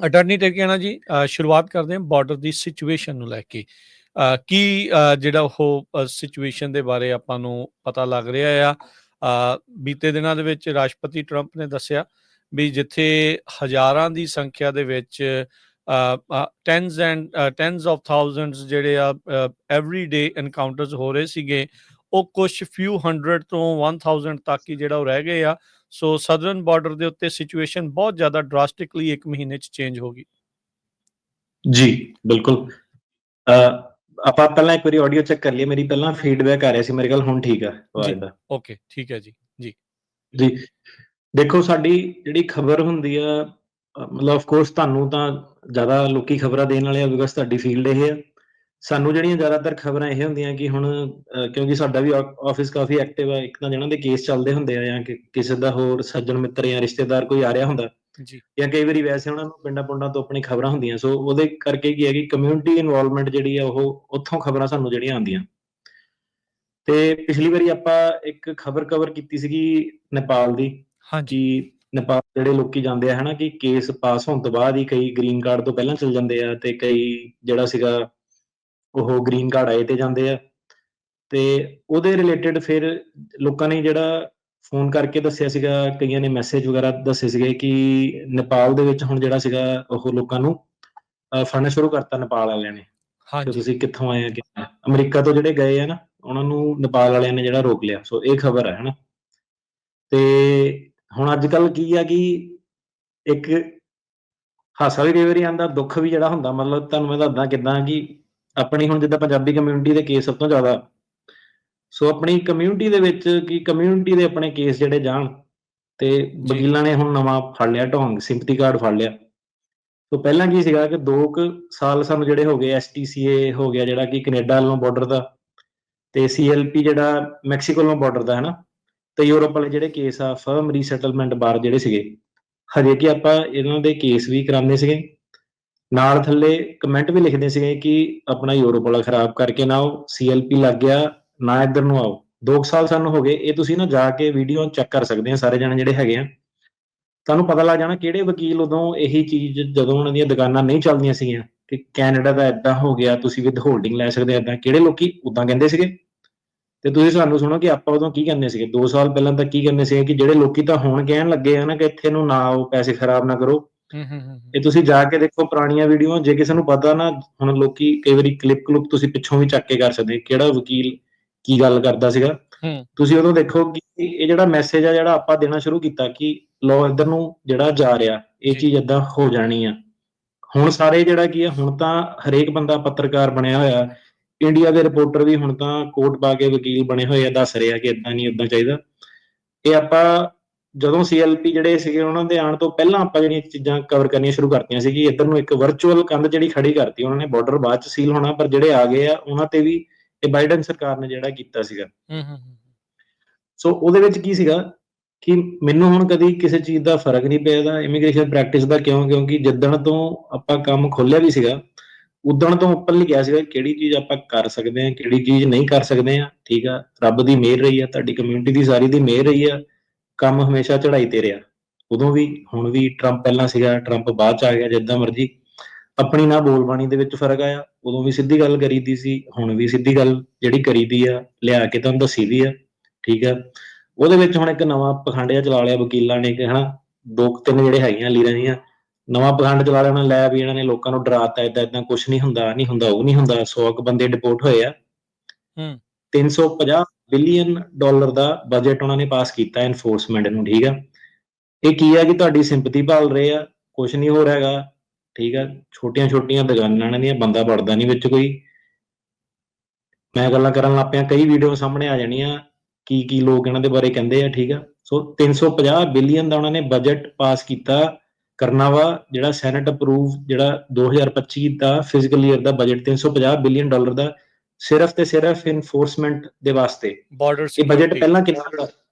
Attorney ਟਿਆਣਾ ਜੀ, ਸ਼ੁਰੂਆਤ ਕਰਦੇ ਹਾਂ ਬਾਰਡਰ ਦੀ ਸਿਚੁਏਸ਼ਨ ਨੂੰ ਲੈ ਕੇ। ਕੀ ਜਿਹੜਾ ਉਹ ਸਿਚੁਏਸ਼ਨ ਦੇ ਬਾਰੇ ਆਪਾਂ ਨੂੰ ਪਤਾ ਲੱਗ ਰਿਹਾ ਆ। ਬੀਤੇ ਦਿਨਾਂ ਦੇ ਵਿੱਚ ਰਾਸ਼ਟਰਪਤੀ ਟਰੰਪ ਨੇ ਦੱਸਿਆ ਵੀ ਜਿੱਥੇ ਹਜ਼ਾਰਾਂ ਦੀ ਸੰਖਿਆ ਦੇ ਵਿੱਚ ਟੈਨਸ ਆਫ ਥਾਊਜ਼ੈਂਡਸ ਜਿਹੜੇ ਆ ਐਵਰੀ ਡੇ ਐਨਕਾਊਂਟਰਸ ਹੋ ਰਹੇ ਸੀਗੇ, ਉਹ ਕੁਛ ਫਿਊ 100 ਤੋਂ 1000 ਤੱਕ ਹੀ ਜਿਹੜਾ ਉਹ ਰਹਿ ਗਏ ਆ। ਸੋ ਸਦਰਨ ਬਾਰਡਰ ਦੇ ਉੱਤੇ ਸਿਚੁਏਸ਼ਨ ਬਹੁਤ ਜ਼ਿਆਦਾ ਡਰਾਸਟਿਕਲੀ 1 ਮਹੀਨੇ 'ਚ ਚੇਂਜ ਹੋ ਗਈ। ਜੀ, ਬਿਲਕੁਲ। ਆਪਾਂ ਪਹਿਲਾਂ ਇੱਕ ਵਾਰੀ ਆਡੀਓ ਚੈੱਕ ਕਰ ਲਈਏ। ਮੇਰੀ ਪਹਿਲਾਂ ਫੀਡਬੈਕ ਆ ਰਿਹਾ ਸੀ, ਮੇਰੇ ਖਿਆਲ ਹੁਣ ਠੀਕ ਆ ਆਵਾਜ਼ ਦਾ। ਓਕੇ, ਠੀਕ ਹੈ ਜੀ। ਜੀ ਜੀ, ਦੇਖੋ ਸਾਡੀ ਜਿਹੜੀ ਖਬਰ ਹੁੰਦੀ ਆ, ਮਤਲਬ ਆਫ ਕੋਰਸ ਤੁਹਾਨੂੰ ਤਾਂ ਜ਼ਿਆਦਾ ਲੋਕੀ ਖਬਰਾਂ ਦੇਣ ਵਾਲੇ ਆ, ਬਿਕੋਜ਼ ਤੁਹਾਡੀ ਫੀਲਡ ਇਹ ਆ। ਸਾਨੂੰ ਜਿਹੜੀਆਂ ਜ਼ਿਆਦਾਤਰ ਖਬਰਾਂ ਇਹ ਹੁੰਦੀਆਂ ਕਿ ਹੁਣ ਕਿਉਂਕਿ ਸਾਡਾ ਵੀ ਆਫਿਸ ਕਾਫੀ ਐਕਟਿਵ ਆ, ਇੱਕ ਤਾਂ ਜਿਹਨਾਂ ਦੇ ਕੇਸ ਚੱਲਦੇ ਹੁੰਦੇ ਆ ਜਾਂ ਕਿਸੇ ਦਾ ਹੋਰ ਸੱਜਣ ਮਿੱਤਰ ਜਾਂ ਰਿਸ਼ਤੇਦਾਰ ਕੋਈ ਆ ਰਿਹਾ ਹੁੰਦਾ, ਜਾਂ ਕਈ ਵਾਰੀ ਵੈਸੇ ਉਹਨਾਂ ਨੂੰ ਪਿੰਡਾਂ ਪੁੰਡਾਂ ਤੋਂ ਆਪਣੀ ਖਬਰਾਂ ਹੁੰਦੀਆਂ। ਸੋ ਉਹਦੇ ਕਰਕੇ ਕੀ ਹੈ ਕਿ ਕਮਿਊਨਿਟੀ ਇਨਵੋਲਵਮੈਂਟ ਜਿਹੜੀ ਆ ਉਹ ਉੱਥੋਂ ਖਬਰਾਂ ਸਾਨੂੰ ਜਿਹੜੀਆਂ ਆਉਂਦੀਆਂ। ਤੇ ਪਿਛਲੀ ਵਾਰੀ ਆਪਾਂ ਇੱਕ ਖਬਰ ਕਵਰ ਕੀਤੀ ਸੀਗੀ ਨੇਪਾਲ ਦੀ, ਕਿ ਨੇਪਾਲ ਜਿਹੜੇ ਲੋਕੀ ਜਾਂਦੇ ਆ ਹਨਾ, ਕਿ ਕੇਸ ਪਾਸ ਹੋਣ ਤੋਂ ਬਾਅਦ ਹੀ ਕਈ ਗ੍ਰੀਨ ਕਾਰਡ ਤੋਂ ਪਹਿਲਾਂ ਚਲ ਜਾਂਦੇ ਆ, ਤੇ ਕਈ ਜਿਹੜਾ ਸੀਗਾ ਉਹ ਗ੍ਰੀਨ ਕਾਰਡ ਆਏ ਤੇ ਜਾਂਦੇ ਆ। ਤੇ ਉਹਦੇ ਰਿਲੇਟਡ ਫਿਰ ਲੋਕਾਂ ਨੇ ਜਿਹੜਾ ਫੋਨ ਕਰਕੇ ਦੱਸਿਆ ਸੀਗਾ, ਕਈਆਂ ਨੇ ਮੈਸੇਜ ਵਗੈਰਾ ਦੱਸੇ ਸੀਗੇ ਕਿ ਨੇਪਾਲ ਦੇ ਵਿੱਚ ਹੁਣ ਜਿਹੜਾ ਸੀਗਾ ਉਹ ਲੋਕਾਂ ਨੂੰ ਫੜਨਾ ਸ਼ੁਰੂ ਕਰਤਾ ਨੇਪਾਲ ਵਾਲਿਆਂ ਨੇ, ਕਿ ਤੁਸੀਂ ਕਿੱਥੋਂ ਆਏ ਆ। ਅਮਰੀਕਾ ਤੋਂ ਜਿਹੜੇ ਗਏ ਆ ਨਾ, ਉਹਨਾਂ ਨੂੰ ਨੇਪਾਲ ਵਾਲਿਆਂ ਨੇ ਜਿਹੜਾ ਰੋਕ ਲਿਆ। ਸੋ ਇਹ ਖਬਰ ਹੈ ਹਨਾ। ਤੇ ਹੁਣ ਅੱਜ ਕੱਲ੍ਹ ਕੀ ਆ ਕਿ ਇੱਕ ਹਾਸਾ ਵੀ ਕਈ ਵਾਰੀ ਆਉਂਦਾ, ਦੁੱਖ ਵੀ ਜਿਹੜਾ ਹੁੰਦਾ। ਮਤਲਬ ਤੁਹਾਨੂੰ ਮੈਂ ਦੱਸਦਾ ਕਿੱਦਾਂ ਕਿ ਆਪਣੀ ਹੁਣ ਜਿੱਦਾਂ ਪੰਜਾਬੀ ਕਮਿਊਨਿਟੀ ਦੇ ਕੇਸ ਸਭ ਤੋਂ ਜ਼ਿਆਦਾ, ਸੋ ਆਪਣੀ ਕਮਿਊਨਿਟੀ ਦੇ ਵਿੱਚ ਕਿ ਕਮਿਊਨਿਟੀ ਦੇ ਆਪਣੇ ਕੇਸ ਜਿਹੜੇ ਜਾਣ, ਤੇ ਵਕੀਲਾਂ ਨੇ ਹੁਣ ਨਵਾਂ ਫੜ ਲਿਆ ਢੋਂਗ, ਸਿੰਪਥੀ ਕਾਰਡ ਫੜ ਲਿਆ। ਸੋ ਪਹਿਲਾਂ ਕੀ ਸੀਗਾ ਕਿ 2 ਸਾਲ ਸਾਨੂੰ ਜਿਹੜੇ ਹੋ ਗਏ, STCA ਹੋ ਗਿਆ ਜਿਹੜਾ ਕਿ ਕੈਨੇਡਾ ਵੱਲੋਂ ਬਾਰਡਰ ਦਾ, ਤੇ CLP ਜਿਹੜਾ ਮੈਕਸੀਕੋ ਵੱਲੋਂ ਬਾਰਡਰ ਦਾ ਹਨਾ, ਤੇ ਯੂਰਪ ਵਾਲੇ ਜਿਹੜੇ ਕੇਸ ਆ ਫਰਮ ਰੀਸੈਟਲਮੈਂਟ ਬਾਰ ਜਿਹੜੇ ਸੀਗੇ, ਹਜੇ ਕਿ ਆਪਾਂ ਇਹਨਾਂ ਦੇ ਕੇਸ ਵੀ ਕਰਾਉਂਦੇ ਸੀਗੇ, ਨਾਲ ਥੱਲੇ ਕਮੈਂਟ ਵੀ ਲਿਖਦੇ ਸੀਗੇ ਕਿ ਆਪਣਾ ਯੂਰਪ ਵਾਲਾ ਖਰਾਬ ਕਰਕੇ ਨਾ ਆਓ, CLP ਲੱਗ ਗਿਆ ਨਾ ਇੱਧਰ ਨੂੰ ਆਓ। 2 ਸਾਲ ਸਾਨੂੰ ਹੋ ਗਏ। ਇਹ ਤੁਸੀਂ ਨਾ ਜਾ ਕੇ ਵੀਡੀਓ ਚੈੱਕ ਕਰ ਸਕਦੇ ਆ, ਸਾਰੇ ਜਣੇ ਜਿਹੜੇ ਹੈਗੇ ਆ, ਤੁਹਾਨੂੰ ਪਤਾ ਲੱਗ ਜਾਣਾ ਕਿਹੜੇ ਵਕੀਲ ਉਦੋਂ ਇਹੀ ਚੀਜ਼, ਜਦੋਂ ਉਹਨਾਂ ਦੀਆਂ ਦੁਕਾਨਾਂ ਨਹੀਂ ਚੱਲਦੀਆਂ ਸੀਗੀਆਂ, ਕਿ ਕੈਨੇਡਾ ਦਾ ਏਦਾਂ ਹੋ ਗਿਆ, ਤੁਸੀਂ ਵਿਦ ਹੋਲਡਿੰਗ ਲੈ ਸਕਦੇ ਏਦਾਂ, ਕਿਹੜੇ ਲੋਕੀ ਉਦਾਂ ਕਹਿੰਦੇ ਸੀਗੇ। ਤੇ ਤੁਸੀਂ ਸਾਨੂੰ ਸੁਣੋ ਕਿ ਆਪਾਂ ਉਦੋਂ ਕੀ ਕਹਿੰਦੇ ਸੀਗੇ 2 ਸਾਲ ਪਹਿਲਾਂ ਤੱਕ, ਕੀ ਕਹਿੰਦੇ ਸੀਗੇ ਕਿ ਜਿਹੜੇ ਲੋਕੀ ਤਾਂ ਹੁਣ ਕਹਿਣ ਲੱਗੇ ਆ ਨਾ ਕਿ ਇੱਥੇ ਨੂੰ ਨਾ ਆਓ, ਪੈਸੇ ਖਰਾਬ ਨਾ ਕਰੋ। ਇਹ ਤੁਸੀਂ ਜਾ ਕੇ ਦੇਖੋ ਪੁਰਾਣੀਆਂ ਵੀਡੀਓ, ਜੇ ਕਿਸੇ ਨੂੰ ਪਤਾ ਨਾ, ਹੁਣ ਲੋਕੀ ਕਈ ਵਾਰੀ ਕਲਿੱਪ ਤੁਸੀਂ ਪਿੱਛੋਂ ਵੀ ਚੱਕ ਕੇ ਕਰ ਸਕਦੇ, ਕਿਹੜਾ ਵਕੀਲ ਕੀ ਗੱਲ ਕਰਦਾ ਸੀਗਾ। ਤੁਸੀਂ ਉਦੋਂ ਦੇਖੋ ਕਿ ਇਹ ਜਿਹੜਾ ਮੈਸੇਜ ਆ ਜਿਹੜਾ ਆਪਾਂ ਦੇਣਾ ਸ਼ੁਰੂ ਕੀਤਾ ਕਿ ਲੋ ਇੱਧਰ ਨੂੰ ਜਿਹੜਾ ਜਾ ਰਿਹਾ, ਇਹ ਚੀਜ਼ ਏਦਾਂ ਹੋ ਜਾਣੀ ਆ। ਹੁਣ ਸਾਰੇ ਜਿਹੜਾ ਕੀ ਆ, ਹੁਣ ਤਾਂ ਹਰੇਕ ਬੰਦਾ ਪੱਤਰਕਾਰ ਬਣਿਆ ਹੋਇਆ, ਇੰਡੀਆ ਦੇ ਰਿਪੋਰਟਰ ਵੀ ਹੁਣ ਤਾਂ ਕੋਟ ਪਾ ਕੇ ਵਕੀਲ ਬਣੇ ਹੋਏ ਆ, ਦੱਸ ਰਹੇ ਆ ਕਿ ਏਦਾਂ ਨਹੀਂ ਏਦਾਂ ਚਾਹੀਦਾ। ਇਹ ਆਪਾਂ ਜਦੋਂ CLP ਜਿਹੜੇ ਸੀਗੇ ਉਹਨਾਂ ਦੇ ਆਉਣ ਤੋਂ ਪਹਿਲਾਂ ਆਪਾਂ ਜਿਹੜੀਆਂ ਚੀਜ਼ਾਂ ਕਵਰ ਕਰਨੀਆਂ ਸ਼ੁਰੂ ਕਰਤੀਆਂ ਸੀ, ਕਿ ਇੱਧਰ ਨੂੰ ਇੱਕ ਵਰਚੁਅਲ ਕੰਧ ਜਿਹੜੀ ਖੜੀ ਕਰਤੀ ਉਹਨਾਂ ਨੇ, ਬਾਰਡਰ ਬਾਅਦ ਚ ਸੀਲ ਹੋਣਾ, ਪਰ ਜਿਹੜੇ ਆ ਗਏ ਆ ਉਹਨਾਂ ਤੇ ਵੀ ਇਹ ਬਾਈਡਨ ਸਰਕਾਰ ਨੇ ਜਿਹੜਾ ਕੀਤਾ ਸੀਗਾ। ਸੋ ਉਹਦੇ ਵਿੱਚ ਕੀ ਸੀਗਾ ਕਿ ਮੈਨੂੰ ਹੁਣ ਕਦੀ ਕਿਸੇ ਚੀਜ਼ ਦਾ ਫਰਕ ਨਹੀਂ ਪਿਆ ਇਹਦਾ ਇਮੀਗ੍ਰੇਸ਼ਨ ਪ੍ਰੈਕਟਿਸ ਦਾ। ਕਿਉਂਕਿ ਜਿੱਦਣ ਤੋਂ ਆਪਾਂ ਕੰਮ ਖੋਲਿਆ ਵੀ ਸੀਗਾ, ਉਦਣ ਤੋਂ ਓਪਨਲੀ ਕਿਹਾ ਸੀਗਾ ਕਿਹੜੀ ਚੀਜ਼ ਆਪਾਂ ਕਰ ਸਕਦੇ ਹਾਂ, ਕਿਹੜੀ ਚੀਜ਼ ਨਹੀਂ ਕਰ ਸਕਦੇ ਹਾਂ। ਠੀਕ ਆ, ਰੱਬ ਦੀ ਮਿਹਰ ਰਹੀ ਆ, ਤੁਹਾਡੀ ਕਮਿਊਨਿਟੀ ਦੀ ਸਾਰੀ ਦੀ ਮਿਹਰ ਰਹੀ ਆ, ਕੰਮ ਹਮੇਸ਼ਾ ਚੜ੍ਹਾਈ ਤੇ ਰਿਹਾ। ਉਦੋਂ ਵੀ, ਹੁਣ ਵੀ। ਟਰੰਪ ਪਹਿਲਾਂ ਸੀਗਾ, ਟਰੰਪ ਬਾਅਦ ਚ ਆ ਗਿਆ, ਜਿੱਦਾਂ ਮਰਜ਼ੀ। ਆਪਣੀ ਨਾ ਬੋਲਬਾਣੀ ਦੇ ਵਿੱਚ ਫਰਕ ਆਇਆ, ਉਦੋਂ ਵੀ ਸਿੱਧੀ ਗੱਲ ਕਰੀਦੀ ਸੀ, ਹੁਣ ਵੀ ਸਿੱਧੀ ਗੱਲ ਜਿਹੜੀ ਕਰੀਦੀ ਆ, ਲਿਆ ਕੇ ਤੁਹਾਨੂੰ ਦੱਸੀ ਦੀ ਆ। ਠੀਕ ਆ, ਉਹਦੇ ਵਿੱਚ ਹੁਣ ਇੱਕ ਨਵਾਂ ਪਖੰਡ ਜਿਹਾ ਚਲਾ ਲਿਆ ਵਕੀਲਾਂ ਨੇ, ਕਿ ਹਨਾ 2-3 ਜਿਹੜੇ ਹੈਗੀਆਂ ਲੀਰਾਂ ਦੀਆਂ, ਨਵਾਂ ਪਖੰਡ ਚਲਾ ਲਿਆ ਉਹਨਾਂ ਨੇ, ਲੈ ਵੀ ਇਹਨਾਂ ਨੇ ਲੋਕਾਂ ਨੂੰ ਡਰਾਤਾ, ਏਦਾਂ ਕੁਛ ਨਹੀਂ ਹੁੰਦਾ, ਨਹੀਂ ਹੁੰਦਾ, ਉਹ ਨਹੀਂ ਹੁੰਦਾ। 100 ਬੰਦੇ ਡਿਪੋਰਟ ਹੋਏ ਆ। 350 ਬਿਲੀਅਨ ਡਾਲਰ ਦਾ ਬਜਟ ਉਹਨਾਂ ਨੇ ਪਾਸ ਕੀਤਾ ਐਨਫੋਰਸਮੈਂਟ ਨੂੰ। ਠੀਕ ਆ, ਇਹ ਕੀ ਆ ਕਿ ਤੁਹਾਡੀ ਸਿੰਪਥੀ ਭਾਲ ਰਹੇ ਆ, ਕੁਛ ਨਹੀਂ ਹੋ ਰਿਹਾ ਹੈਗਾ। ਠੀਕ ਆ, ਛੋਟੀਆਂ ਦੁਕਾਨਾਂ ਇਹਨਾਂ ਦੀਆਂ, ਬੰਦਾ ਵੜਦਾ ਨਹੀਂ ਵਿੱਚ ਕੋਈ। ਮੈਂ ਗੱਲਾਂ ਕਰਨ ਲੱਗ ਪਿਆ, ਕਈ ਵੀਡੀਓ ਸਾਹਮਣੇ ਆ ਜਾਣੀਆਂ ਕੀ ਲੋਕ ਇਹਨਾਂ ਦੇ ਬਾਰੇ ਕਹਿੰਦੇ ਆ। ਠੀਕ ਆ, ਸੋ 350 ਬਿਲੀਅਨ ਦਾ ਉਹਨਾਂ ਨੇ ਬਜਟ ਪਾਸ ਕੀਤਾ ਕਰਨਾ ਵਾ, ਜਿਹੜਾ ਸੈਨੇਟ ਅਪਰੂਵ, ਜਿਹੜਾ 2025 ਦਾ ਫਿਜ਼ੀਕਲ ਈਅਰ ਦਾ ਬਜਟ 350 ਬਿਲੀਅਨ ਡਾਲਰ ਦਾ, ਸਿਰਫ ਤੇ ਸਿਰਫ ਇਨਫੋਰਸਮੈਂਟ ਦੇ ਵਾਸਤੇ। ਇਹ ਬਜਟ ਪਹਿਲਾਂ ਕਿੰਨਾ,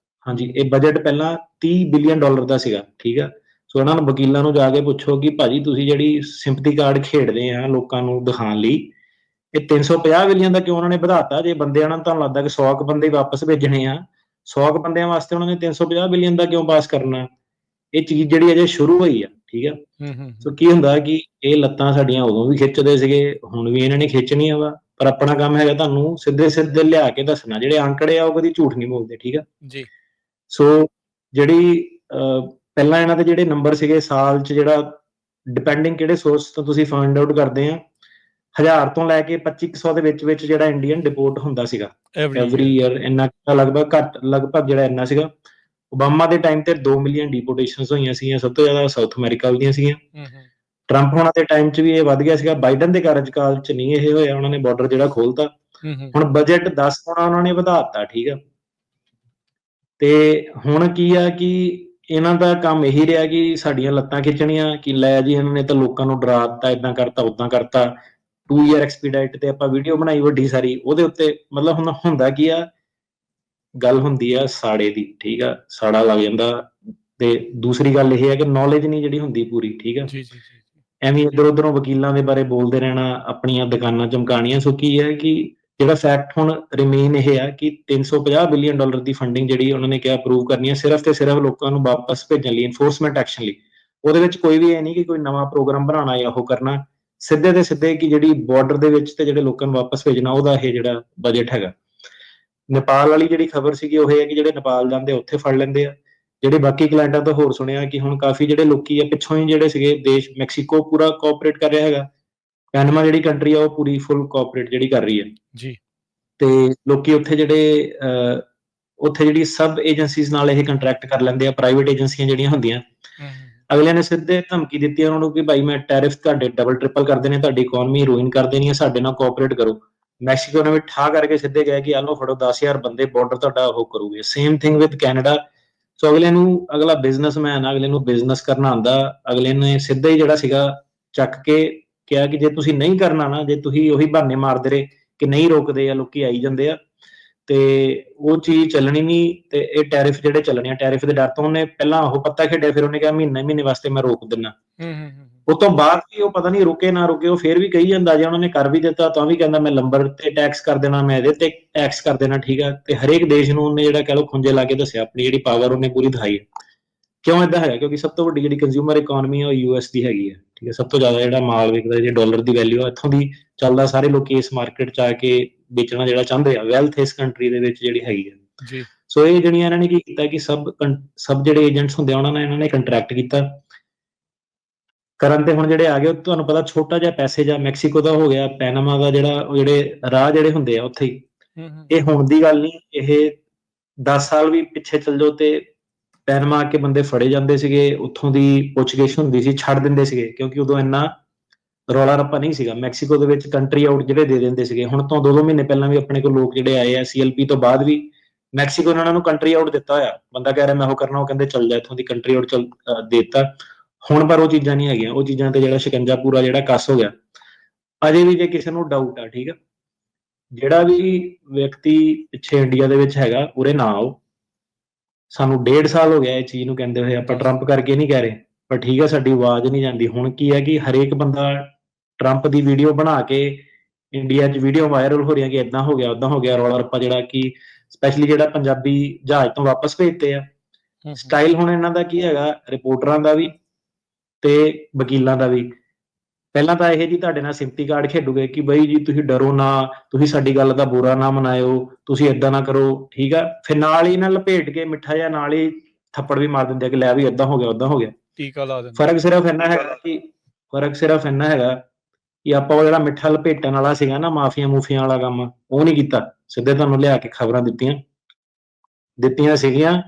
ਹਾਂਜੀ, ਇਹ ਬਜਟ ਪਹਿਲਾਂ 30 ਬਿਲੀਅਨ ਡਾਲਰ ਦਾ ਸੀਗਾ। ਠੀਕ ਆ, ਸੋ ਇਹਨਾਂ ਨੂੰ ਵਕੀਲਾਂ ਨੂੰ ਜਾ ਕੇ ਪੁੱਛੋ ਕਿ ਭਾਜੀ ਤੁਸੀਂ ਜਿਹੜੀ ਸਿੰਪਥੀ ਕਾਰਡ ਖੇਡਦੇ ਆ ਲੋਕਾਂ ਨੂੰ ਦਿਖਾਉਣ ਲਈ, ਇਹ 350 ਬਿਲੀਅਨ ਦਾ ਕਿਉਂ ਉਹਨਾਂ ਨੇ ਵਧਾਤਾ? ਜੇ ਬੰਦਿਆਂ ਨਾਲ ਤੁਹਾਨੂੰ ਲੱਗਦਾ ਕਿ 100 ਬੰਦੇ ਵਾਪਸ ਭੇਜਣੇ ਆ, 100 ਬੰਦਿਆਂ ਵਾਸਤੇ ਉਹਨਾਂ ਨੇ 350 ਬਿਲੀਅਨ ਦਾ ਕਿਉਂ ਪਾਸ ਕਰਨਾ? ਇਹ ਚੀਜ਼ ਜਿਹੜੀ ਅਜੇ ਸ਼ੁਰੂ ਹੋਈ ਆ, ਠੀਕ ਆ। ਹੂੰ, ਹੂੰ, ਸੋ ਹੂੰ। ਕੀ ਹੁੰਦਾ ਕਿ ਇਹ ਲੱਤਾਂ ਸਾਡੀਆਂ ਉਦੋਂ ਵੀ ਖਿੱਚਦੇ ਸੀਗੇ, ਹੁਣ ਵੀ ਇਹਨਾਂ ਨੇ ਖਿੱਚਣੀਆਂ ਵਾ, ਪਰ ਆਪਣਾ ਕੰਮ ਹੈਗਾ ਤੁਹਾਨੂੰ ਸਿੱਧੇ-ਸਿੱਧੇ ਲਿਆ ਕੇ ਦੱਸਣਾ। ਜਿਹੜੇ ਅੰਕੜੇ ਆ ਉਹ ਕਦੀ ਝੂਠ ਨਹੀਂ ਬੋਲਦੇ, ਠੀਕ ਆ। ਜੀ। ਸੋ ਜਿਹੜੀ ਪਹਿਲਾਂ ਇਹਨਾਂ ਦੇ ਜਿਹੜੇ ਨੰਬਰ ਸੀਗੇ ਸਾਲ 'ਚ, ਜਿਹੜਾ ਡਿਪੈਂਡਿੰਗ ਕਿਹੜੇ ਸੋਰਸ ਤੋਂ ਤੁਸੀਂ ਫਾਈਂਡ ਆਊਟ ਕਰਦੇ ਆ, 1000 ਤੋਂ ਲੈ ਕੇ 2500 ਦੇ ਵਿੱਚ ਜਿਹੜਾ ਇੰਡੀਅਨ ਡਿਪੋਰਟ ਹੁੰਦਾ ਸੀਗਾ ਐਵਰੀ ਈਅਰ। ਇੰਨਾ ਲਗਭਗ ਜਿਹੜਾ ਇੰਨਾ ਸੀਗਾ। ਓਬਾਮਾ ਦੇ ਟਾਈਮ ਤੇ 2 ਮਿਲੀਅਨ ਡਿਪੋਰਟੇਸ਼ਨਸ ਹੋਈਆਂ ਸੀਗੀਆਂ, ਸਭ ਤੋਂ ਜ਼ਿਆਦਾ ਸਾਊਥ ਅਮਰੀਕਾ ਦੀਆਂ ਸੀਗੀਆਂ। ਟਰੰਪ ਹੋਣਾ ਦੇ ਟਾਈਮ 'ਚ ਵੀ ਇਹ ਵੱਧ ਗਿਆ ਸੀਗਾ। ਬਾਈਡਨ ਦੇ ਕਾਰਜਕਾਲ 'ਚ ਨਹੀਂ ਇਹ ਹੋਇਆ, ਉਹਨਾਂ ਨੇ ਬਾਰਡਰ ਜਿਹੜਾ ਖੋਲਤਾ। ਹੁਣ ਬਜਟ 10 ਗੁਣਾ ਉਹਨਾਂ ਨੇ ਵਧਾਤਾ, ਠੀਕ ਆ। ਤੇ ਹੁਣ ਕੀ ਆ ਕਿ ਇਹਨਾਂ ਦਾ ਕੰਮ ਇਹੀ ਰਿਹਾ ਕਿ ਸਾਡੀਆਂ ਲੱਤਾਂ ਖਿੱਚਣੀਆਂ, ਕਿ ਲੈ ਜੀ ਇਹਨਾਂ ਨੇ ਤਾਂ ਲੋਕਾਂ ਨੂੰ ਡਰਾ ਦਿੱਤਾ, ਏਦਾਂ ਕਰਤਾ ਉਦਾਂ ਕਰਤਾ। 2 ਈਅਰ ਐਕਸਪੀਡਾਈਟ ਤੇ ਆਪਾਂ ਵੀਡੀਓ ਬਣਾਈ ਵੱਡੀ ਸਾਰੀ, ਉਹਦੇ ਉੱਤੇ ਮਤਲਬ ਹੁਣ ਹੁੰਦਾ ਕੀ ਆ, ਗੱਲ ਹੁੰਦੀ ਆ ਸਾੜੇ ਦੀ, ਠੀਕ ਆ। ਸਾੜਾ ਲੱਗ ਜਾਂਦਾ। ਤੇ ਦੂਸਰੀ ਗੱਲ ਇਹ ਹੈ ਕਿ ਨੌਲੇਜ ਨਹੀਂ ਜਿਹੜੀ ਹੁੰਦੀ ਪੂਰੀ, ਠੀਕ ਆ। ਜੀ, ਜੀ, ਜੀ। ਐਵੇਂ ਇੱਧਰ ਉੱਧਰੋਂ ਵਕੀਲਾਂ ਦੇ ਬਾਰੇ ਬੋਲਦੇ ਰਹਿਣਾ, ਆਪਣੀਆਂ ਦੁਕਾਨਾਂ ਚਮਕਾਣੀਆਂ। ਸੋ ਕੀ ਹੈ ਕਿ ਜਿਹੜਾ ਫੈਕਟ ਹੁਣ ਰਿਮੇਨ ਇਹ ਆ ਕਿ $350 ਬਿਲੀਅਨ ਦੀ ਫੰਡਿੰਗ ਜਿਹੜੀ ਉਹਨਾਂ ਨੇ ਕਿਹਾ ਅਪਰੂਵ ਕਰਨੀ ਹੈ, ਸਿਰਫ ਤੇ ਸਿਰਫ ਲੋਕਾਂ ਨੂੰ ਵਾਪਸ ਭੇਜਣ ਲਈ, ਇਨਫੋਰਸਮੈਂਟ ਐਕਸ਼ਨ ਲਈ। ਉਹਦੇ ਵਿੱਚ ਕੋਈ ਵੀ ਇਹ ਨਹੀਂ ਕਿ ਕੋਈ ਨਵਾਂ ਪ੍ਰੋਗਰਾਮ ਬਣਾਉਣਾ ਜਾਂ ਉਹ ਕਰਨਾ। ਸਿੱਧੇ ਤੇ ਸਿੱਧੇ ਕਿ ਜਿਹੜੀ ਬਾਰਡਰ ਦੇ ਵਿੱਚ ਤੇ ਜਿਹੜੇ ਲੋਕਾਂ ਨੂੰ ਵਾਪਸ ਭੇਜਣਾ, ਉਹਦਾ ਇਹ ਜਿਹੜਾ ਬਜਟ ਹੈਗਾ। ਨੇਪਾਲ ਵਾਲੀ ਜਿਹੜੀ ਖਬਰ ਸੀਗੀ ਉਹ ਇਹ ਹੈ ਕਿ ਜਿਹੜੇ ਨੇਪਾਲ ਜਾਂਦੇ ਉੱਥੇ ਫੜ ਲੈਂਦੇ ਆ। ਜਿਹੜੇ ਬਾਕੀ ਕਲਾਇੰਟਾਂ ਤੋਂ ਹੋਰ ਸੁਣਿਆ ਕਿ ਹੁਣ ਕਾਫੀ ਜਿਹੜੇ ਲੋਕੀ ਆ ਪਿੱਛੋਂ ਹੀ ਜਿਹੜੇ ਸੀਗੇ ਦੇਸ਼, ਮੈਕਸੀਕੋ ਪੂਰਾ ਕੋਆਪਰੇਟ ਕਰ ਰਿਹਾ ਹੈਗਾ। ਪੈਨਮਾ ਜਿਹੜੀ ਕੰਟਰੀ ਆ ਉਹ ਪੂਰੀ ਫੁੱਲ ਕੋਆਪਰੇਟ ਜਿਹੜੀ ਕਰ ਰਹੀ ਹੈ ਜੀ। ਤੇ ਲੋਕੀ ਉੱਥੇ ਜਿਹੜੇ ਉੱਥੇ ਜਿਹੜੀ ਸਬ ਏਜੰਸੀਜ਼ ਨਾਲ ਇਹ ਕੰਟਰੈਕਟ ਕਰ ਲੈਂਦੇ ਆ, ਪ੍ਰਾਈਵੇਟ ਏਜੰਸੀਆਂ ਜਿਹੜੀਆਂ ਹੁੰਦੀਆਂ। ਅਗਲਿਆਂ ਨੇ ਸਿੱਧੇ ਧਮਕੀ ਦਿੱਤੀ ਉਹਨਾਂ ਨੂੰ ਕਿ ਭਾਈ ਮੈਂ ਟੈਰਿਫ ਤੁਹਾਡੇ ਡਬਲ ਟ੍ਰਿਪਲ ਕਰ ਦੇਣੇ, ਤੁਹਾਡੀ ਇਕਨੋਮੀ ਰੂਇਨ ਕਰ ਦੇਣੀ ਹੈ, ਸਾਡੇ ਨਾਲ ਕੋਆਪਰੇਟ ਕਰੋ। ਮੈਕਸੀਕੋ ਨੇ ਵੀ ਠਾ ਕਰਕੇ ਸਿੱਧੇ ਗਏ ਕਿ ਆਹ ਲਓ ਫੜੋ 10,000 ਬੰਦੇ, ਬਾਰਡਰ ਤੁਹਾਡਾ ਉਹ ਕਰੂਗੇ। Same thing with Canada. So ਅਗਲਾ ਬਿਜ਼ਨਸਮੈਨ ਆ, ਅਗਲੇ ਨੂੰ ਬਿਜ਼ਨਸ ਕਰਨਾ ਆਉਂਦਾ। ਅਗਲੇ ਨੇ ਸਿੱਧਾ ਹੀ ਜਿਹੜਾ ਸੀਗਾ ਚੱਕ ਕੇ ਕਿਹਾ ਕਿ ਜੇ ਤੁਸੀਂ ਨਹੀਂ ਕਰਨਾ ਨਾ, ਜੇ ਤੁਸੀਂ ਉਹੀ ਬਹਾਨੇ ਮਾਰਦੇ ਰਹੇ ਕਿ ਨਹੀਂ ਰੋਕਦੇ ਆ, ਲੋਕੀ ਆਈ ਜਾਂਦੇ ਆ, ਤੇ ਉਹ ਚੀਜ਼ ਚੱਲਣੀ ਨਹੀਂ। ਤੇ ਇਹ ਟੈਰਿਫ ਜਿਹੜੇ ਚੱਲਣੇ ਆ, ਟੈਰਿਫ ਦੇ ਡਰ ਤੋਂ ਉਹਨੇ ਪਹਿਲਾਂ ਉਹ ਪੱਤਾ ਖੇਡਿਆ, ਫਿਰ ਉਹਨੇ ਕਿਹਾ ਮਹੀਨੇ ਵਾਸਤੇ ਮੈਂ ਰੋਕ ਦਿੰਦਾ। ਉਸ ਤੋਂ ਬਾਅਦ ਵੀ ਉਹ ਪਤਾ ਨਹੀਂ ਰੁਕੇ ਨਾ ਰੁਕੇ, ਉਹ ਫਿਰ ਵੀ ਕਹੀ ਜਾਂਦਾ। ਜੇ ਉਹਨਾਂ ਨੇ ਕਰ ਵੀ ਦਿੱਤਾ ਤਾਂ ਵੀ ਕਹਿੰਦਾ ਮੈਂ ਲੰਬਰ ਤੇ ਟੈਕਸ ਕਰ ਦੇਣਾ, ਮੈਂ ਇਹਦੇ ਤੇ ਟੈਕਸ ਕਰ ਦੇਣਾ, ਠੀਕ ਆ। ਤੇ ਹਰੇਕ ਦੇਸ਼ ਨੂੰ ਉਹਨੇ ਜਿਹੜਾ ਕਹਿ ਲਓ ਖੁੰਝੇ ਲਾ ਕੇ ਦੱਸਿਆ, ਆਪਣੀ ਜਿਹੜੀ ਪਾਵਰ ਉਹਨੇ ਪੂਰੀ ਦਿਖਾਈ ਹੈ। ਕਿਉਂ ਏਦਾਂ ਹੈਗਾ? ਕਿਉਂਕਿ ਸਭ ਤੋਂ ਵੱਡੀ ਜਿਹੜੀ ਕੰਜ਼ਿਊਮਰ ਇਕਨੋਮੀ ਆ ਉਹ US ਦੀ ਹੈਗੀ ਹੈ, ਠੀਕ ਹੈ। ਸਭ ਤੋਂ ਜ਼ਿਆਦਾ ਜਿਹੜਾ ਮਾਲ ਵਿਕਦਾ, ਜੇ ਡਾਲਰ ਦੀ ਵੈਲਿਊ ਆ ਇੱਥੋਂ ਦੀ ਚੱਲਦਾ। ਸਾਰੇ ਲੋਕੀ ਇਸ ਮਾਰਕੀਟ 'ਚ ਆ ਕੇ ਵੇਚਣਾ ਜਿਹੜਾ ਚਾਹੁੰਦੇ ਆ, ਵੈਲਥ ਇਸ ਕੰਟਰੀ ਦੇ ਵਿੱਚ ਜਿਹੜੀ ਹੈਗੀ ਹੈ। ਜੀ। ਸੋ ਇਹ ਜਿਹੜੀਆਂ ਇਹਨਾਂ ਨੇ ਕੀ ਕੀਤਾ ਕਿ ਸਭ ਜਿਹੜੇ ਏਜੰਟਸ ਹੁੰਦੇ ਆ ਉਹਨਾਂ ਨੇ ਇਹਨਾਂ ਨੇ ਕੰਟਰੈਕਟ ਕੀਤਾ ਕਰਨ। ਤੇ ਹੁਣ ਜਿਹੜੇ ਆ ਗਏ, ਤੁਹਾਨੂੰ ਪਤਾ ਛੋਟਾ ਜਿਹਾ ਪੈਸੇਜ ਆ, ਮੈਕਸੀਕੋ ਦਾ ਹੋ ਗਿਆ, ਪੈਨਾਮਾ ਦਾ ਜਿਹੜਾ, ਉਹ ਜਿਹੜੇ ਰਾਹ ਜਿਹੜੇ ਹੁੰਦੇ ਆ ਉੱਥੇ ਹੀ। ਇਹ ਹੁਣ ਦੀ ਗੱਲ ਨਹੀਂ, ਇਹ 10 ਸਾਲ ਵੀ ਪਿੱਛੇ ਚੱਲ ਜਾਓ ਤੇ ਪੈਨਾਮਾ ਆ ਕੇ ਬੰਦੇ ਫੜੇ ਜਾਂਦੇ ਸੀਗੇ, ਉੱਥੋਂ ਦੀ ਪੁੱਛਗਿੱਛ ਹੁੰਦੀ ਸੀ, ਛੱਡ ਦਿੰਦੇ ਸੀਗੇ, ਕਿਉਂਕਿ ਉਦੋਂ ਇੰਨਾ ਰੌਲਾ ਰੱਪਾ ਨਹੀਂ ਸੀਗਾ। ਮੈਕਸੀਕੋ ਦੇ ਵਿੱਚ ਕੰਟਰੀ ਆਊਟ ਜਿਹੜੇ ਦੇ ਦਿੰਦੇ ਸੀਗੇ। ਹੁਣ ਤੋਂ 2 ਮਹੀਨੇ ਪਹਿਲਾਂ ਵੀ ਆਪਣੇ ਕੋਲ ਲੋਕ ਜਿਹੜੇ ਆਏ ਆ, CLP ਤੋਂ ਬਾਅਦ ਵੀ ਮੈਕਸੀਕੋ ਨੇ ਉਹਨਾਂ ਨੂੰ ਕੰਟਰੀ ਆਊਟ ਦਿੱਤਾ ਹੋਇਆ। ਬੰਦਾ ਕਹਿ ਰਿਹਾ ਮੈਂ ਉਹ ਕਰਨਾ, ਉਹ ਕਹਿੰਦੇ ਚੱਲ ਜਾ ਇੱਥੋਂ ਦੀ, ਕੰਟਰੀ ਆਊਟ ਦੇ ਦਿੱਤਾ। ਹੁਣ ਪਰ ਉਹ ਚੀਜ਼ਾਂ ਨਹੀਂ ਹੈਗੀਆਂ। ਉਹ ਚੀਜ਼ਾਂ ਤੇ ਜਿਹੜਾ ਸ਼ਿਕੰਜਾ ਪੂਰਾ ਜਿਹੜਾ ਕੱਸ ਹੋ ਗਿਆ। ਅਜੇ ਵੀ ਜੇ ਕਿਸੇ ਨੂੰ ਡਾਊਟ ਆ, ਠੀਕ ਆ, ਜਿਹੜਾ ਵੀ ਵਿਅਕਤੀ ਪਿੱਛੇ ਇੰਡੀਆ ਦੇ ਵਿੱਚ ਹੈਗਾ ਉਰੇ ਨਾ ਆਓ। ਸਾਨੂੰ 1.5 ਸਾਲ ਹੋ ਗਿਆ ਇਹ ਚੀਜ਼ ਨੂੰ ਕਹਿੰਦੇ ਹੋਏ। ਆਪਾਂ ਟਰੰਪ ਕਰਕੇ ਨਹੀਂ ਕਹਿ ਰਹੇ, ਪਰ ਠੀਕ ਆ ਸਾਡੀ ਆਵਾਜ਼ ਨਹੀਂ ਜਾਂਦੀ। ਹੁਣ ਕੀ ਹੈ ਕਿ ਹਰੇਕ ਬੰਦਾ ਟਰੰਪ ਦੀ ਵੀਡੀਓ ਬਣਾ ਕੇ ਇੰਡੀਆ 'ਚ ਵੀਡੀਓ ਵਾਇਰਲ ਹੋ ਰਹੀਆਂ ਕਿ ਏਦਾਂ ਹੋ ਗਿਆ, ਓਦਾਂ ਹੋ ਗਿਆ। ਰੌਲਾ ਰੱਪਾ ਜਿਹੜਾ ਕਿ ਸਪੈਸ਼ਲੀ ਜਿਹੜਾ ਪੰਜਾਬੀ ਜਹਾਜ਼ ਤੋਂ ਵਾਪਸ ਭੇਜਤੇ ਆ। ਸਟਾਈਲ ਹੁਣ ਇਹਨਾਂ ਦਾ ਕੀ ਹੈਗਾ, ਰਿਪੋਰਟਰਾਂ ਦਾ ਵੀ ਤੇ ਵਕੀਲਾਂ ਦਾ ਵੀ। ਪਹਿਲਾਂ ਤਾਂ ਇਹ ਜੀ ਤੁਹਾਡੇ ਨਾਲ ਸਿੰਪਤੀ ਕਾਰਡ ਖੇਡੂਗੇ ਕਿ ਬਈ ਜੀ ਤੁਸੀਂ ਡਰੋ ਨਾ, ਤੁਸੀਂ ਸਾਡੀ ਗੱਲ ਦਾ ਬੁਰਾ ਨਾ ਮਨਾਇਓ, ਤੁਸੀਂ ਏਦਾਂ ਨਾ ਕਰੋ, ਠੀਕ ਆ। ਫਿਰ ਨਾਲ ਹੀ ਇਹਨਾਂ ਲਪੇਟ ਕੇ ਮਿੱਠਾ ਜਿਹਾ ਨਾਲ ਹੀ ਥੱਪੜ ਵੀ ਮਾਰ ਦਿੰਦੇ ਆ ਕਿ ਲੈ ਵੀ ਏਦਾਂ ਹੋ ਗਿਆ, ਓਦਾਂ ਹੋ ਗਿਆ। ਟੀਕਾ ਲਾ ਦਿੰਦੇ। ਫਰਕ ਸਿਰਫ ਇੰਨਾ ਹੈਗਾ ਕਿ ਆਪਾਂ ਉਹ ਜਿਹੜਾ ਮਿੱਠਾ ਲਪੇਟਣ ਵਾਲਾ ਸੀਗਾ ਨਾ, ਮਾਫੀਆਂ ਮੂਫੀਆਂ ਵਾਲਾ ਕੰਮ, ਉਹ ਨਹੀਂ ਕੀਤਾ। ਸਿੱਧੇ ਤੁਹਾਨੂੰ ਲਿਆ ਕੇ ਖਬਰਾਂ ਦਿੱਤੀਆਂ ਸੀਗੀਆਂ।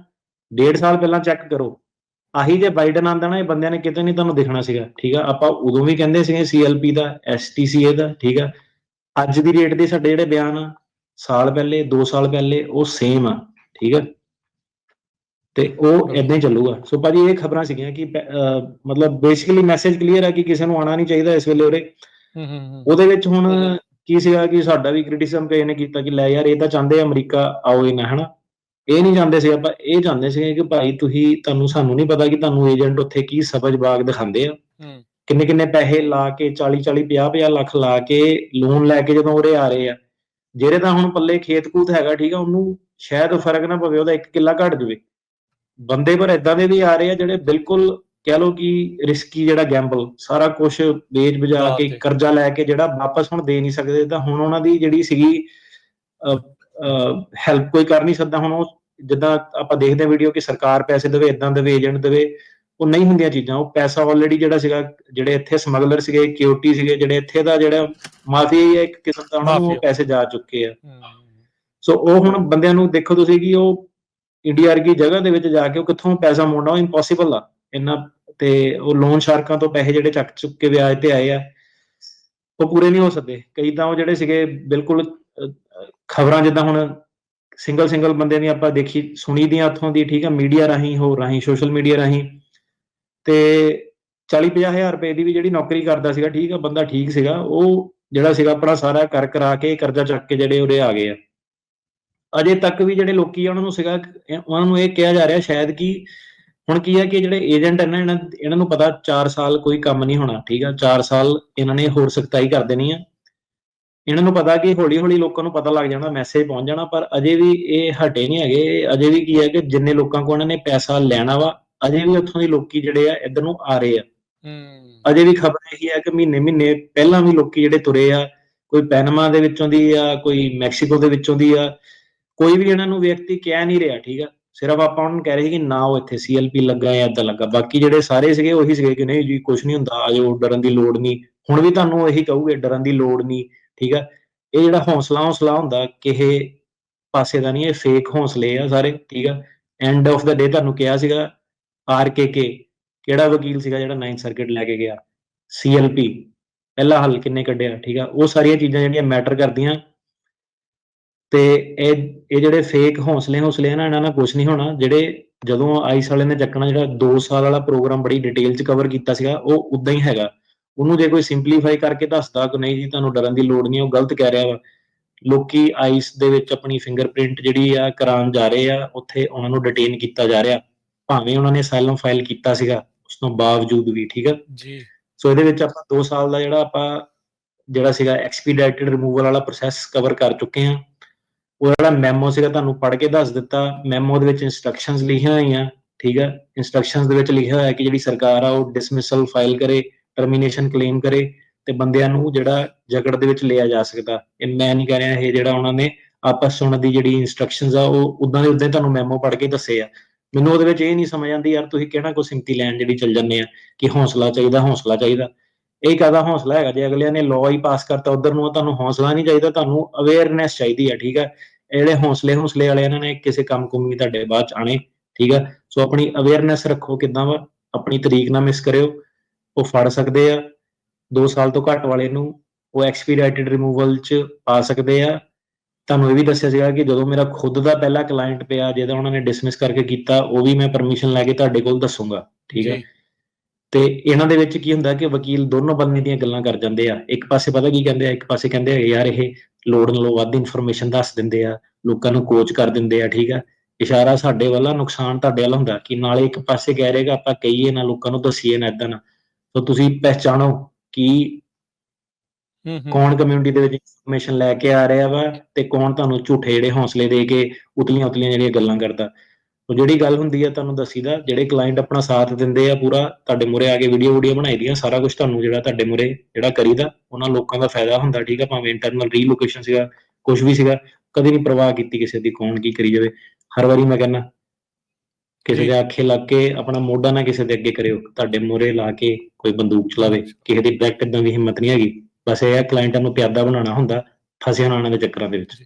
1.5 ਸਾਲ ਪਹਿਲਾਂ ਚੈੱਕ ਕਰੋ। ਆਹੀ ਜੇ ਬਾਈਡਨ ਆਉਂਦਾ ਨਾ, ਇਹ ਬੰਦਿਆਂ ਨੇ ਕਿਤੇ ਨਹੀਂ ਤੁਹਾਨੂੰ ਦਿਖਣਾ ਸੀਗਾ, ਠੀਕ ਆ। ਆਪਾਂ ਉਦੋਂ ਵੀ ਕਹਿੰਦੇ ਸੀਗੇ CLP ਦਾ, STCA ਦਾ, ਠੀਕ ਆ। ਅੱਜ ਦੀ ਡੇਟ ਦੇ ਸਾਡੇ ਜਿਹੜੇ ਬਿਆਨ ਆ, ਸਾਲ ਪਹਿਲੇ 2 ਸਾਲ ਪਹਿਲੇ, ਉਹ ਸੇਮ ਆ, ਠੀਕ ਆ। ਤੇ ਉਹ ਏਦਾਂ ਹੀ ਚੱਲੂਗਾ। ਸੋ ਭਾਜੀ ਇਹ ਖਬਰਾਂ ਸੀਗੀਆਂ ਕਿ ਮਤਲਬ ਬੇਸਿਕਲੀ ਮੈਸੇਜ ਕਲੀਅਰ ਹੈ ਕਿ ਕਿਸੇ ਨੂੰ ਆਉਣਾ ਨਹੀਂ ਚਾਹੀਦਾ ਇਸ ਵੇਲੇ ਉਰੇ। ਉਹਦੇ ਵਿੱਚ ਹੁਣ ਕੀ ਸੀਗਾ ਕਿ ਸਾਡਾ ਵੀ ਕ੍ਰਿਟਿਸਿਜ਼ਮ ਕਿਸੇ ਨੇ ਕੀਤਾ ਕਿ ਲੈ ਯਾਰ ਇਹ ਤਾਂ ਚਾਹੁੰਦੇ ਅਮਰੀਕਾ ਆਓ ਹੀ ਨਾ, ਹਨਾ। ਇਹ ਨਹੀਂ ਚਾਹੁੰਦੇ ਸੀ ਆਪਾਂ, ਇਹ ਚਾਹੁੰਦੇ ਸੀਗੇ ਕਿ ਭਾਈ ਸਾਨੂੰ ਨਹੀਂ ਪਤਾ ਕਿ ਤੁਹਾਨੂੰ ਏਜੰਟ ਉੱਥੇ ਕੀ ਸਬਜ਼ ਬਾਗ ਦਿਖਾਉਂਦੇ ਆ। ਕਿੰਨੇ ਪੈਸੇ ਲਾ ਕੇ 40 50 ਲੱਖ ਲਾ ਕੇ ਲੋਨ ਲੈ ਕੇ ਜਦੋਂ ਉਰੇ ਆ ਰਹੇ ਆ, ਜਿਹੜੇ ਤਾਂ ਹੁਣ ਪੱਲੇ ਖੇਤ ਕੂਤ ਹੈਗਾ, ਠੀਕ ਆ, ਉਹਨੂੰ ਸ਼ਾਇਦ ਫਰਕ ਨਾ ਪਵੇ, ਉਹਦਾ 1 ਕਿੱਲਾ ਘਟ ਜਾਵੇ। ਬੰਦੇ ਪਰ ਏਦਾਂ ਦੇ ਵੀ ਆ ਰਹੇ ਆ ਜਿਹੜੇ ਬਿਲਕੁਲ ਕਹਿ ਲਓ ਕਿ ਰਿਸਕੀ ਜਿਹੜਾ ਗੈਂਬਲ ਸਾਰਾ ਕੁਝ ਵੇਚ ਬਜਾ ਦਾਅ ਕੇ ਤੇ। ਕਰਜ਼ਾ ਲੈ ਕੇ ਜਿਹੜਾ ਵਾਪਸ ਹੁਣ ਦੇ ਨਹੀਂ ਸਕਦੇ, ਤਾਂ ਹੁਣ ਉਹਨਾਂ ਦੀ ਜਿਹੜੀ ਸੀਗੀ ਹੈਲਪ ਕੋਈ ਕਰ ਨਹੀਂ ਸਕਦਾ। ਹੁਣ ਉਹ ਜਿੱਦਾਂ ਆਪਾਂ ਦੇਖਦੇ ਹਾਂ ਵੀਡੀਓ ਕਿ ਸਰਕਾਰ ਪੈਸੇ ਦੇਵੇ, ਇਦਾਂ ਦੇਵੇ, ਏਜੰਟ ਦੇਵੇ, ਉਹ ਨਹੀਂ ਹੁੰਦੀਆਂ ਚੀਜ਼ਾਂ। ਉਹ ਪੈਸਾ ਆਲਰੇਡੀ ਜਿਹੜਾ ਸੀਗਾ, ਜਿਹੜੇ ਇੱਥੇ ਸਮਗਲਰ ਸੀਗੇ, ਕਿਊਟੀ ਸੀਗੇ, ਜਿਹੜੇ ਇੱਥੇ ਦਾ ਜਿਹੜਾ ਮਾਫੀਆ ਹੀ ਹੈ ਇੱਕ ਕਿਸਮ ਦਾ, ਉਹਨਾਂ ਨੂੰ ਉਹ ਮਾਫੀਆ। ਪੈਸੇ ਜਾ ਚੁੱਕੇ ਆ। ਹੂੰ। ਸੋ ਉਹ ਹੁਣ ਬੰਦਿਆਂ ਨੂੰ ਦੇਖੋ ਤੁਸੀਂ ਕਿ ਉਹ ਇੰਡੀਆ ਵਰਗੀ ਜਗ੍ਹਾ ਦੇ ਵਿੱਚ ਜਾ ਕੇ ਉਹ ਕਿੱਥੋਂ ਪੈਸਾ ਮੋੜਨਾ, ਉਹ ਇੰਪੋਸੀਬਲ ਆ ਇੰਨਾ। ਤੇ ਉਹ ਲੋਨ ਸ਼ਾਰਕਾਂ ਤੋਂ ਪੈਸੇ ਜਿਹੜੇ ਚੱਕ ਚੁੱਕ ਕੇ ਵਿਆਜ ਤੇ ਆਏ ਆ, ਉਹ ਪੂਰੇ ਨਹੀਂ ਹੋ ਸਕਦੇ। ਕਈ ਤਾਂ ਉਹ ਜਿਹੜੇ ਸੀਗੇ ਬਿਲਕੁਲ ਖਬਰਾਂ ਜਿੱਦਾਂ ਹੁਣ ਸਿੰਗਲ ਬੰਦੇ ਦੀ ਆਪਾਂ ਦੇਖੀ ਸੁਣੀ ਦੀਆਂ ਉੱਥੋਂ ਦੀ, ਠੀਕ ਆ, ਮੀਡੀਆ ਰਾਹੀਂ, ਹੋਰ ਰਾਹੀਂ, ਸੋਸ਼ਲ ਮੀਡੀਆ ਰਾਹੀਂ, ਤੇ 40-50 ਹਜ਼ਾਰ ਰੁਪਏ ਦੀ ਵੀ ਜਿਹੜੀ ਨੌਕਰੀ ਕਰਦਾ ਸੀਗਾ, ਠੀਕ ਆ, ਬੰਦਾ ਠੀਕ ਸੀਗਾ, ਉਹ ਜਿਹੜਾ ਸੀਗਾ ਆਪਣਾ ਸਾਰਾ ਕਰ ਕਰਾ ਕੇ ਕਰਜ਼ਾ ਚੱਕ ਕੇ ਜਿਹੜੇ ਉਰੇ ਆ ਗਏ ਆ। ਅਜੇ ਤੱਕ ਵੀ ਜਿਹੜੇ ਲੋਕੀ ਆ ਉਹਨਾਂ ਨੂੰ ਸੀਗਾ, ਉਹਨਾਂ ਨੂੰ ਇਹ ਕਿਹਾ ਜਾ ਰਿਹਾ ਸ਼ਾਇਦ ਕਿ ਹੁਣ ਕੀ ਹੈ ਕਿ ਜਿਹੜੇ ਏਜੰਟ ਹੈ ਨਾ, ਇਹਨਾਂ ਨੂੰ ਪਤਾ 4 ਸਾਲ ਕੋਈ ਕੰਮ ਨਹੀਂ ਹੋਣਾ, ਠੀਕ ਆ, 4 ਸਾਲ ਇਹਨਾਂ ਨੇ ਹੋਰ ਸਖਤਾਈ ਕਰ ਦੇਣੀ ਆ। ਇਹਨਾਂ ਨੂੰ ਪਤਾ ਕਿ ਹੌਲੀ ਹੌਲੀ ਲੋਕਾਂ ਨੂੰ ਪਤਾ ਲੱਗ ਜਾਣਾ, ਮੈਸੇਜ ਪਹੁੰਚ ਜਾਣਾ, ਪਰ ਅਜੇ ਵੀ ਇਹ ਹਟੇ ਨਹੀਂ ਹੈਗੇ। ਅਜੇ ਵੀ ਕੀ ਹੈ ਕਿ ਜਿੰਨੇ ਲੋਕਾਂ ਕੋਲ ਇਹਨਾਂ ਨੇ ਪੈਸਾ ਲੈਣਾ ਵਾ, ਅਜੇ ਵੀ ਉੱਥੋਂ ਦੇ ਲੋਕੀ ਜਿਹੜੇ ਆ ਇੱਧਰ ਨੂੰ ਆ ਰਹੇ ਆ। ਅਜੇ ਵੀ ਖਬਰ ਇਹੀ ਹੈ ਕਿ ਮਹੀਨੇ ਪਹਿਲਾਂ ਵੀ ਲੋਕੀ ਜਿਹੜੇ ਤੁਰੇ ਆ, ਕੋਈ ਪੈਨਮਾ ਦੇ ਵਿੱਚੋਂ ਦੀ ਆ, ਕੋਈ ਮੈਕਸੀਕੋ ਦੇ ਵਿੱਚੋਂ ਦੀ ਆ, ਕੋਈ ਵੀ ਇਹਨਾਂ ਨੂੰ ਵਿਅਕਤੀ ਕਹਿ ਨਹੀਂ ਰਿਹਾ, ਠੀਕ ਆ। ਸਿਰਫ ਆਪਾਂ ਉਹਨਾਂ ਨੂੰ ਕਹਿ ਰਹੇ ਸੀ ਕਿ ਨਾ ਉਹ ਇੱਥੇ CLP ਲੱਗਾ ਜਾਂ ਏਦਾਂ ਲੱਗਾ। ਬਾਕੀ ਜਿਹੜੇ ਸਾਰੇ ਸੀਗੇ ਉਹੀ ਸੀਗੇ ਕਿ ਨਹੀਂ ਜੀ ਕੁਛ ਨਹੀਂ ਹੁੰਦਾ, ਆਜੋ, ਡਰਨ ਦੀ ਲੋੜ ਨਹੀਂ। ਹੁਣ ਵੀ ਤੁਹਾਨੂੰ ਇਹੀ ਕਹੂਗੇ, ਡਰਨ ਦੀ ਲੋੜ ਨਹੀਂ, ਠੀਕ ਆ। ਇਹ ਜਿਹੜਾ ਹੌਸਲਾ ਹੁੰਦਾ ਕਿਸੇ ਪਾਸੇ ਦਾ ਨਹੀਂ, ਇਹ ਫੇਕ ਹੌਸਲੇ ਆ ਸਾਰੇ, ਠੀਕ ਆ। ਐਂਡ ਆਫ ਦਾ ਡੇ ਤੁਹਾਨੂੰ ਕਿਹਾ ਸੀਗਾ RKK ਕਿਹੜਾ ਵਕੀਲ ਸੀਗਾ ਜਿਹੜਾ 9th ਸਰਕਿਟ ਲੈ ਕੇ ਗਿਆ, CLP ਪਹਿਲਾ ਹੱਲ ਕਿੰਨੇ ਕੱਢਿਆ, ਠੀਕ ਆ। ਉਹ ਸਾਰੀਆਂ ਚੀਜ਼ਾਂ ਜਿਹੜੀਆਂ ਮੈਟਰ ਕਰਦੀਆਂ। ਤੇ ਇਹ ਜਿਹੜੇ ਫੇਕ ਹੌਸਲੇ ਆ ਨਾ, ਇਹਨਾਂ ਨਾਲ ਕੁਛ ਨਹੀਂ ਹੋਣਾ। ਜਿਹੜੇ ਜਦੋਂ ਆਈਸ ਵਾਲੇ ਨੇ ਚੱਕਣਾ, ਜਿਹੜਾ 2 ਸਾਲ ਵਾਲਾ ਪ੍ਰੋਗਰਾਮ ਬੜੀ ਡਿਟੇਲ 'ਚ ਕਵਰ ਕੀਤਾ ਸੀਗਾ, ਉਹ ਉਦਾਂ ਹੀ ਹੈਗਾ। ਉਹਨੂੰ ਜੇ ਕੋਈ ਸਿੰਪਲੀਫਾਈ ਕਰਕੇ ਦੱਸਦਾ ਕਿ ਨਹੀਂ ਜੀ ਤੁਹਾਨੂੰ ਡਰਨ ਦੀ ਲੋੜ ਨਹੀਂ, ਉਹ ਗਲਤ ਕਹਿ ਰਿਹਾ ਵਾ। ਲੋਕੀ ਆਈਸ ਦੇ ਵਿੱਚ ਆਪਣੀ ਫਿੰਗਰਪ੍ਰਿੰਟ ਜਿਹੜੀ ਆ ਕਰਾਉਣ ਜਾ ਰਹੇ ਆ, ਉੱਥੇ ਉਹਨਾਂ ਨੂੰ ਡਿਟੇਨ ਕੀਤਾ ਜਾ ਰਿਹਾ, ਭਾਵੇਂ ਉਹਨਾਂ ਨੇ ਅਸਾਈਲਮ ਫਾਈਲ ਕੀਤਾ ਸੀਗਾ ਉਸ ਤੋਂ ਬਾਵਜੂਦ ਵੀ, ਠੀਕ ਆ ਜੀ। ਸੋ ਇਹਦੇ ਵਿੱਚ ਆਪਾਂ 2 ਸਾਲ ਦਾ ਜਿਹੜਾ ਸੀਗਾ ਐਕਸਪੀਡਾਈਟਡ ਰਿਮੂਵਲ ਵਾਲਾ ਪ੍ਰੋਸੈਸ ਕਵਰ ਕਰ ਚੁੱਕੇ ਹਾਂ। ਉਹ ਜਿਹੜਾ ਮੈਮੋ ਸੀਗਾ ਤੁਹਾਨੂੰ ਪੜ੍ਹ ਕੇ ਦੱਸ ਦਿੱਤਾ। ਮੈਮੋ ਦੇ ਵਿੱਚ ਇੰਸਟਰਕਸ਼ਨਸ ਲਿਖੀਆਂ ਹੋਈਆਂ, ਠੀਕ ਆ। ਇੰਸਟਰਕਸ਼ਨਸ ਦੇ ਵਿੱਚ ਲਿਖਿਆ ਹੋਇਆ ਕਿ ਜਿਹੜੀ ਸਰਕਾਰ ਆ ਉਹ ਡਿਸਮਿਸਲ ਫਾਈਲ ਕਰੇ, ਟਰਮੀਨੇਸ਼ਨ ਕਲੇਮ ਕਰੇ, ਤੇ ਬੰਦਿਆਂ ਨੂੰ ਜਿਹੜਾ ਜਕੜ ਦੇ ਵਿੱਚ ਲਿਆ ਜਾ ਸਕਦਾ। ਇਹ ਮੈਂ ਨਹੀਂ ਕਹਿ ਰਿਹਾ, ਇਹ ਜਿਹੜਾ ਉਹਨਾਂ ਨੇ ਆਪਸ ਸੁਣਨ ਦੀ ਜਿਹੜੀ ਇੰਸਟਰਕਸ਼ਨਸ ਆ ਉਹ ਉਦਾਂ ਦੇ ਉਦਾਂ ਤੁਹਾਨੂੰ ਮੈਮੋ ਪੜ੍ਹ ਕੇ ਦੱਸੇ ਆ। ਮੈਨੂੰ ਉਹਦੇ ਵਿੱਚ ਇਹ ਨਹੀਂ ਸਮਝ ਆਉਂਦੀ ਯਾਰ, ਤੁਸੀਂ ਕਿਹੜਾ ਕੋਈ ਸਿੰਪਤੀ ਲੈਣ ਜਿਹੜੀ ਚੱਲ ਜਾਂਦੇ ਆ ਕਿ ਹੌਸਲਾ ਚਾਹੀਦਾ। ਇਹ ਕਾਹਦਾ ਹੌਸਲਾ ਹੈਗਾ ਜੇ ਅਗਲਿਆਂ ਨੇ ਲਾਅ ਹੀ ਪਾਸ ਕਰਤਾ ਉਧਰ ਨੂੰ? ਤੁਹਾਨੂੰ ਹੌਸਲਾ ਨਹੀਂ ਚਾਹੀਦਾ, ਤੁਹਾਨੂੰ ਅਵੇਅਰਨੈਸ ਚਾਹੀਦੀ ਆ, ਠੀਕ ਆ। ਇਹ ਜਿਹੜੇ ਹੌਸਲੇ ਵਾਲੇ ਇਹਨਾਂ ਨੇ ਕਿਸੇ ਕੰਮ ਕੁਮ ਨਹੀਂ ਤੁਹਾਡੇ ਬਾਅਦ ਚ ਆਣੇ, ਠੀਕ ਆ। ਸੋ ਆਪਣੀ ਅਵੇਅਰਨੈਸ ਰੱਖੋ, ਕਿੱਦਾਂ ਵਾ ਆਪਣੀ ਤਰੀਕ ਨਾ ਮਿਸ ਕਰਿਓ। ਉਹ ਫੜ ਸਕਦੇ ਆ 2 ਸਾਲ ਤੋਂ ਘੱਟ ਵਾਲੇ ਨੂੰ, ਉਹ ਐਕਸਪੀਡਾਈਟਡ ਰਿਮੂਵਲ ਚ ਪਾ ਸਕਦੇ ਆ। ਤੁਹਾਨੂੰ ਇਹ ਵੀ ਦੱਸਿਆ ਸੀਗਾ ਕਿ ਜਦੋਂ ਮੇਰਾ ਖੁਦ ਦਾ ਪਹਿਲਾ ਕਲਾਇੰਟ ਪਿਆ ਜਿਹਦਾ ਉਹਨਾਂ ਨੇ ਡਿਸਮਿਸ ਕਰਕੇ ਕੀਤਾ, ਉਹ ਵੀ ਮੈਂ ਪਰਮਿਸ਼ਨ ਲੈ ਕੇ ਤੁਹਾਡੇ ਕੋਲ ਦੱਸੂਗਾ, ਠੀਕ ਆ। ਤੇ ਇਹਨਾਂ ਦੇ ਵਿੱਚ ਕੀ ਹੁੰਦਾ ਕਿ ਵਕੀਲ ਦੋਨੋਂ ਬੰਦੇ ਦੀਆਂ ਗੱਲਾਂ ਕਰ ਜਾਂਦੇ ਆ। ਇੱਕ ਪਾਸੇ ਪਤਾ ਕੀ ਕਹਿੰਦੇ ਆ, ਇੱਕ ਪਾਸੇ ਕਹਿੰਦੇ ਆ ਯਾਰ ਇਹ ਲੋੜ ਨਾਲੋਂ ਵੱਧ ਇਨਫੋਰਮੇਸ਼ਨ ਦੱਸ ਦਿੰਦੇ ਆ, ਲੋਕਾਂ ਨੂੰ ਕੋਚ ਕਰ ਦਿੰਦੇ ਆ, ਠੀਕ ਆ। ਇਸ਼ਾਰਾ ਸਾਡੇ ਵੱਲ, ਨੁਕਸਾਨ ਤੁਹਾਡੇ ਵੱਲ ਹੁੰਦਾ ਕਿ ਨਾਲੇ ਇੱਕ ਪਾਸੇ ਕਹਿ ਰਹੇਗਾ ਆਪਾਂ ਕਹੀਏ ਨਾ, ਲੋਕਾਂ ਨੂੰ ਦੱਸੀਏ ਨਾ, ਏਦਾਂ ਨਾ। ਸੋ ਤੁਸੀਂ ਪਹਿਚਾਣੋ ਕਿ ਕੌਣ ਕਮਿਊਨਿਟੀ ਦੇ ਵਿੱਚ ਇਨਫੋਰਮੇਸ਼ਨ ਲੈ ਕੇ ਆ ਰਿਹਾ ਵਾ ਤੇ ਕੌਣ ਤੁਹਾਨੂੰ ਝੂਠੇ ਜਿਹੜੇ ਹੌਸਲੇ ਦੇ ਕੇ ਉਤਲੀਆਂ ਜਿਹੜੀਆਂ ਗੱਲਾਂ ਕਰਦਾ। ਉਹ ਜਿਹੜੀ ਗੱਲ ਹੁੰਦੀ ਆ ਤੁਹਾਨੂੰ ਦੱਸੀਦਾ, ਜਿਹੜੇ ਕਲਾਇੰਟ ਆਪਣਾ ਸਾਥ ਦਿੰਦੇ ਆ ਪੂਰਾ, ਤੁਹਾਡੇ ਮੂਹਰੇ ਆ ਕੇ ਵੀਡੀਓ ਬਣਾਈ ਦੀਆਂ, ਸਾਰਾ ਕੁਝ ਤੁਹਾਨੂੰ ਜਿਹੜਾ ਤੁਹਾਡੇ ਮੂਹਰੇ ਜਿਹੜਾ ਕਰੀਦਾ, ਉਹਨਾਂ ਲੋਕਾਂ ਦਾ ਫਾਇਦਾ ਹੁੰਦਾ, ਠੀਕ ਆ। ਭਾਵੇਂ ਇੰਟਰਨਲ ਰੀਲੋਕੇਸ਼ਨ ਸੀਗਾ, ਕੁਝ ਵੀ ਸੀਗਾ, ਕਦੇ ਨਹੀਂ ਪਰਵਾਹ ਕੀਤੀ ਕਿਸੇ ਦੀ ਕੌਣ ਕੀ ਕਰੀ ਜਾਵੇ। ਹਰ ਵਾਰੀ ਮੈਂ ਕਹਿੰਦਾ ਕਿਸੇ ਦੇ ਆਖੇ ਲੱਗ ਕੇ ਆਪਣਾ ਮੋਢਾ ਨਾ ਕਿਸੇ ਦੇ ਅੱਗੇ ਕਰਿਓ, ਤੁਹਾਡੇ ਮੂਹਰੇ ਲਾ ਕੇ ਕੋਈ ਬੰਦੂਕ ਚਲਾਵੇ, ਕਿਸੇ ਦੀ ਡਾਇਰੈਕਟ ਏਦਾਂ ਦੀ ਹਿੰਮਤ ਨਹੀਂ ਹੈਗੀ। ਬਸ ਇਹ ਕਲਾਇੰਟਾਂ ਨੂੰ ਪਿਆਦਾ ਬਣਾਉਣਾ ਹੁੰਦਾ, ਫਸਿਆ ਨਾ ਉਹਨਾਂ ਦੇ ਚੱਕਰਾਂ ਦੇ ਵਿੱਚ।